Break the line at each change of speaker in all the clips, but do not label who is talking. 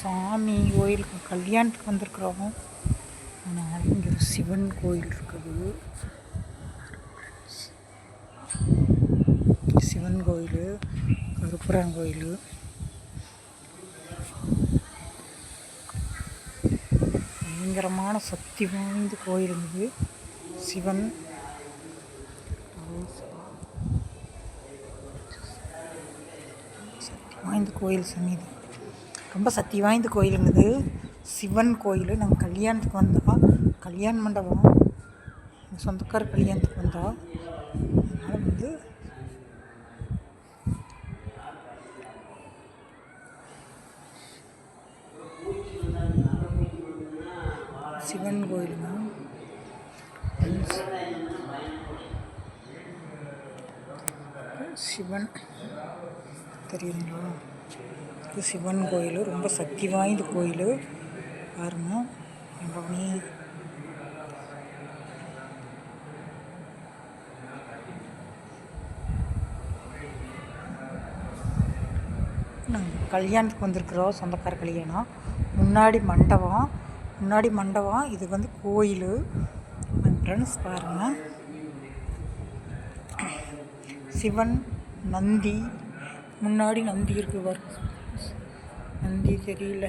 சாமி கோயிலுக்கு கல்யாணத்துக்கு வந்திருக்கிறோம். அதனால் இங்கே ஒரு சிவன் கோயில் இருக்குது. சிவன் கோயில், கருப்பரான் கோயில். பயங்கரமான சக்தி வாய்ந்த கோயில் இது. சிவன் சக்தி வாய்ந்த கோயில் சன்னிதி, ரொம்ப சக்தி வாய்ந்த கோயிலுங்குது. சிவன் கோயில். நாங்கள் கல்யாணத்துக்கு வந்தோம், கல்யாண மண்டபம், சொந்தக்கார கல்யாணத்துக்கு வந்தோம். அதனால் வந்து சிவன் கோயிலுங்க. சிவன் தெரியுங்களா? இது சிவன் கோயில், ரொம்ப சக்தி வாய்ந்த கோயில். பாருங்க, நாங்கள் கல்யாணத்துக்கு வந்திருக்கிறோம், சொந்தக்கார கல்யாணம். முன்னாடி மண்டபம், இது வந்து கோயில். ஃப்ரெண்ட்ஸ் பாருங்கள், சிவன், நந்தி, முன்னாடி நந்தி இருக்கு பாருங்க. நந்தி தெரியல,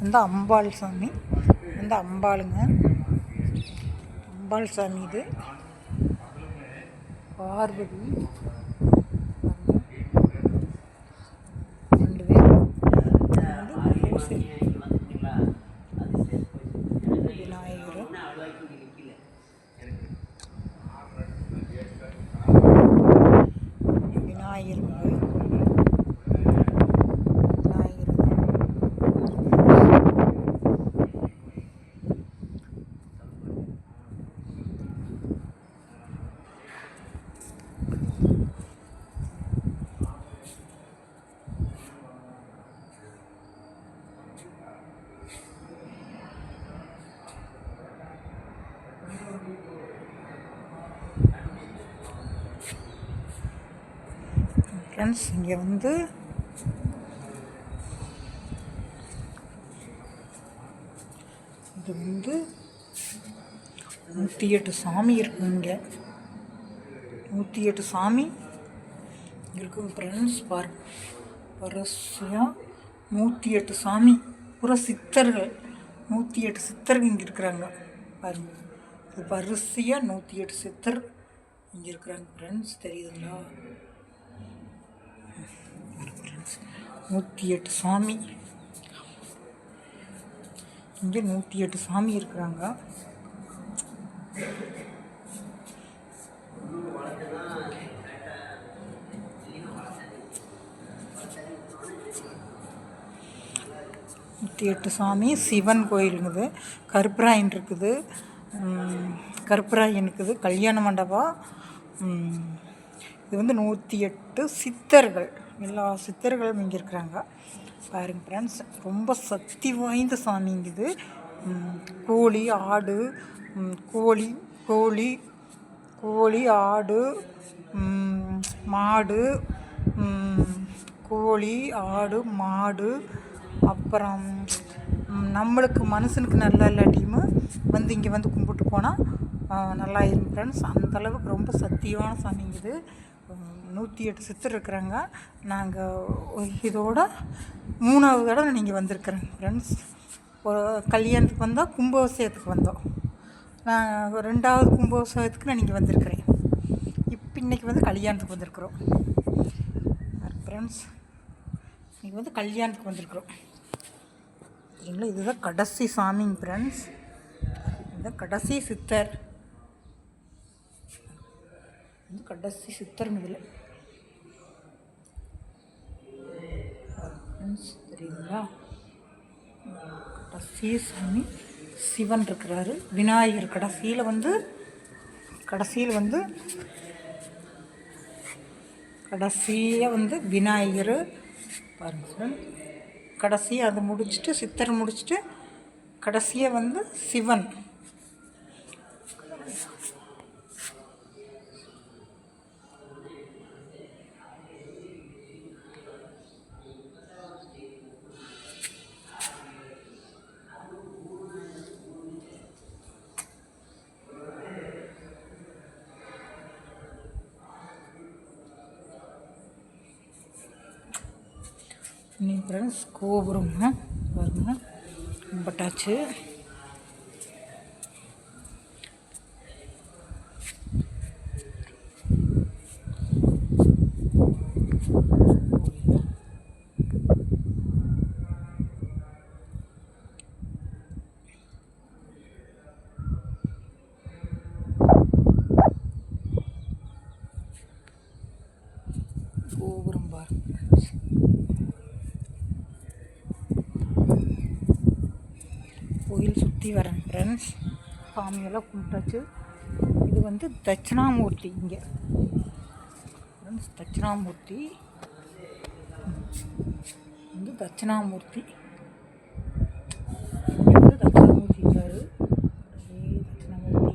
இந்த அம்பாள் சாமி, இந்த அம்பாளுங்க, அம்பாள் சாமி. இது பார்வதி, ரெண்டு பேர். விநாயகர், ஃப்ரெண்ட்ஸ் இங்கே வந்து இது வந்து 108 சாமி இருக்குங்க. இங்கே 108 சாமி இருக்கும் ஃப்ரெண்ட்ஸ். வரிசையாக 108 சாமி, பூரா சித்தர்கள், 108 சித்தர்கள் இங்கே இருக்கிறாங்க பாருங்க. இது வரிசையாக 108 சித்தர் இங்கே இருக்கிறாங்க ஃப்ரெண்ட்ஸ், தெரியுதுங்களா? 108 சாமி, இங்கே 108 சாமி இருக்கிறாங்க. சாமி. சிவன் கோயிலுங்குது. கருப்பராயன் இருக்குது, கல்யாண மண்டபம். இது வந்து 108 சித்தர்கள், எல்லா சித்தர்களும் இங்கே இருக்கிறாங்க பாருங்க ஃப்ரெண்ட்ஸ். ரொம்ப சக்தி வாய்ந்த சாமிங்குது. கோழி, ஆடு, கோழி, ஆடு, மாடு, கோழி, ஆடு, மாடு. அப்புறம் நம்மளுக்கு மனுஷனுக்கு நல்லா இல்லாட்டியும் வந்து இங்கே வந்து கும்பிட்டு போனால் நல்லா இருக்கும் ஃப்ரெண்ட்ஸ். அந்தளவுக்கு ரொம்ப சக்தியான சாமிங்குது. 108 சித்தர் இருக்கிறாங்க. நாங்கள் இதோட 3வது தடவை நீங்கள் வந்திருக்கிறேங்க ஃப்ரெண்ட்ஸ். கல்யாணத்துக்கு வந்தால் கும்பாபிஷேகத்துக்கு வந்தோம். நான் 2வது கும்பாபிஷேகத்துக்கு நான் இங்கே வந்திருக்கிறேன். இப்போ இன்றைக்கி வந்து கல்யாணத்துக்கு வந்திருக்கிறோம் ஃப்ரெண்ட்ஸ். இன்றைக்கி வந்து கல்யாணத்துக்கு வந்திருக்கிறோம் சரிங்களா? இதுதான் கடைசி சாமிங்க ஃப்ரெண்ட்ஸ். இதுதான் கடைசி சித்தர், கடைசி சித்தருங்க இதில் தெரியுதுங்களா? கடைசி சாமி சிவன் இருக்கிறாரு. விநாயகர் கடைசியில் வந்து விநாயகர் பாருங்கள் சார். கடைசியாக அதை முடிச்சுட்டு, சித்தர் முடிச்சுட்டு கடைசியாக வந்து சிவன். ஃப்ரெண்ட்ஸ் கோபுரம்னா பாருங்க கும்பிட்டாச்சு. கோபுரம் பாருங்க. கோயில் சுற்றி வரேன் ஃப்ரெண்ட்ஸ். சாமியெல்லாம் கும்பிட்டாச்சு. இது வந்து தட்சிணாமூர்த்தி. இங்கே ஃப்ரெண்ட்ஸ் தட்சிணாமூர்த்தி வந்து தட்சிணாமூர்த்தி இங்கே வந்து தட்சிணாமூர்த்தி இருக்காரு. தட்சிணாமூர்த்தி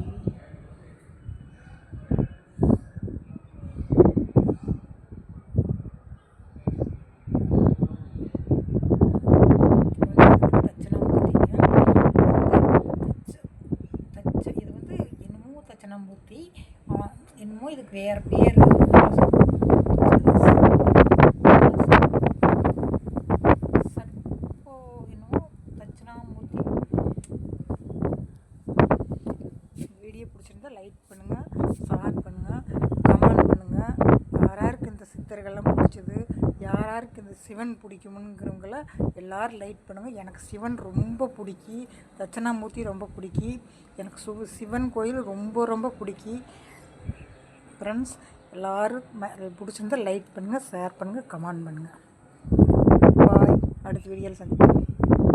தட்சிணாமூர்த்தி என்னமோ இதுக்கு வேறு பேர் சர்ப்போ என்னமோ தட்சிணாமூர்த்தி. வீடியோ பிடிச்சிருந்தா லைக் பண்ணுங்கள், ஷேர் பண்ணுங்கள், கமெண்ட் பண்ணுங்கள். யாராருக்கு இந்த சித்தர்கள்லாம் பிடிச்சது, யாராருக்கு இந்த சிவன் பிடிக்குமுங்கிறவங்கள எல்லோரும் லைக் பண்ணுங்கள். எனக்கு சிவன் ரொம்ப பிடிக்கி, தட்சிணாமூர்த்தி ரொம்ப பிடிக்கி, எனக்கு சிவன் கோயில் ரொம்ப ரொம்ப பிடிக்கி. ஃப்ரெண்ட்ஸ் எல்லோரும் பிடிச்சிருந்தால் லைக் பண்ணுங்கள், ஷேர் பண்ணுங்கள், கமெண்ட் பண்ணுங்கள். பாய். அடுத்த வீடியோவில் சந்திப்போம்.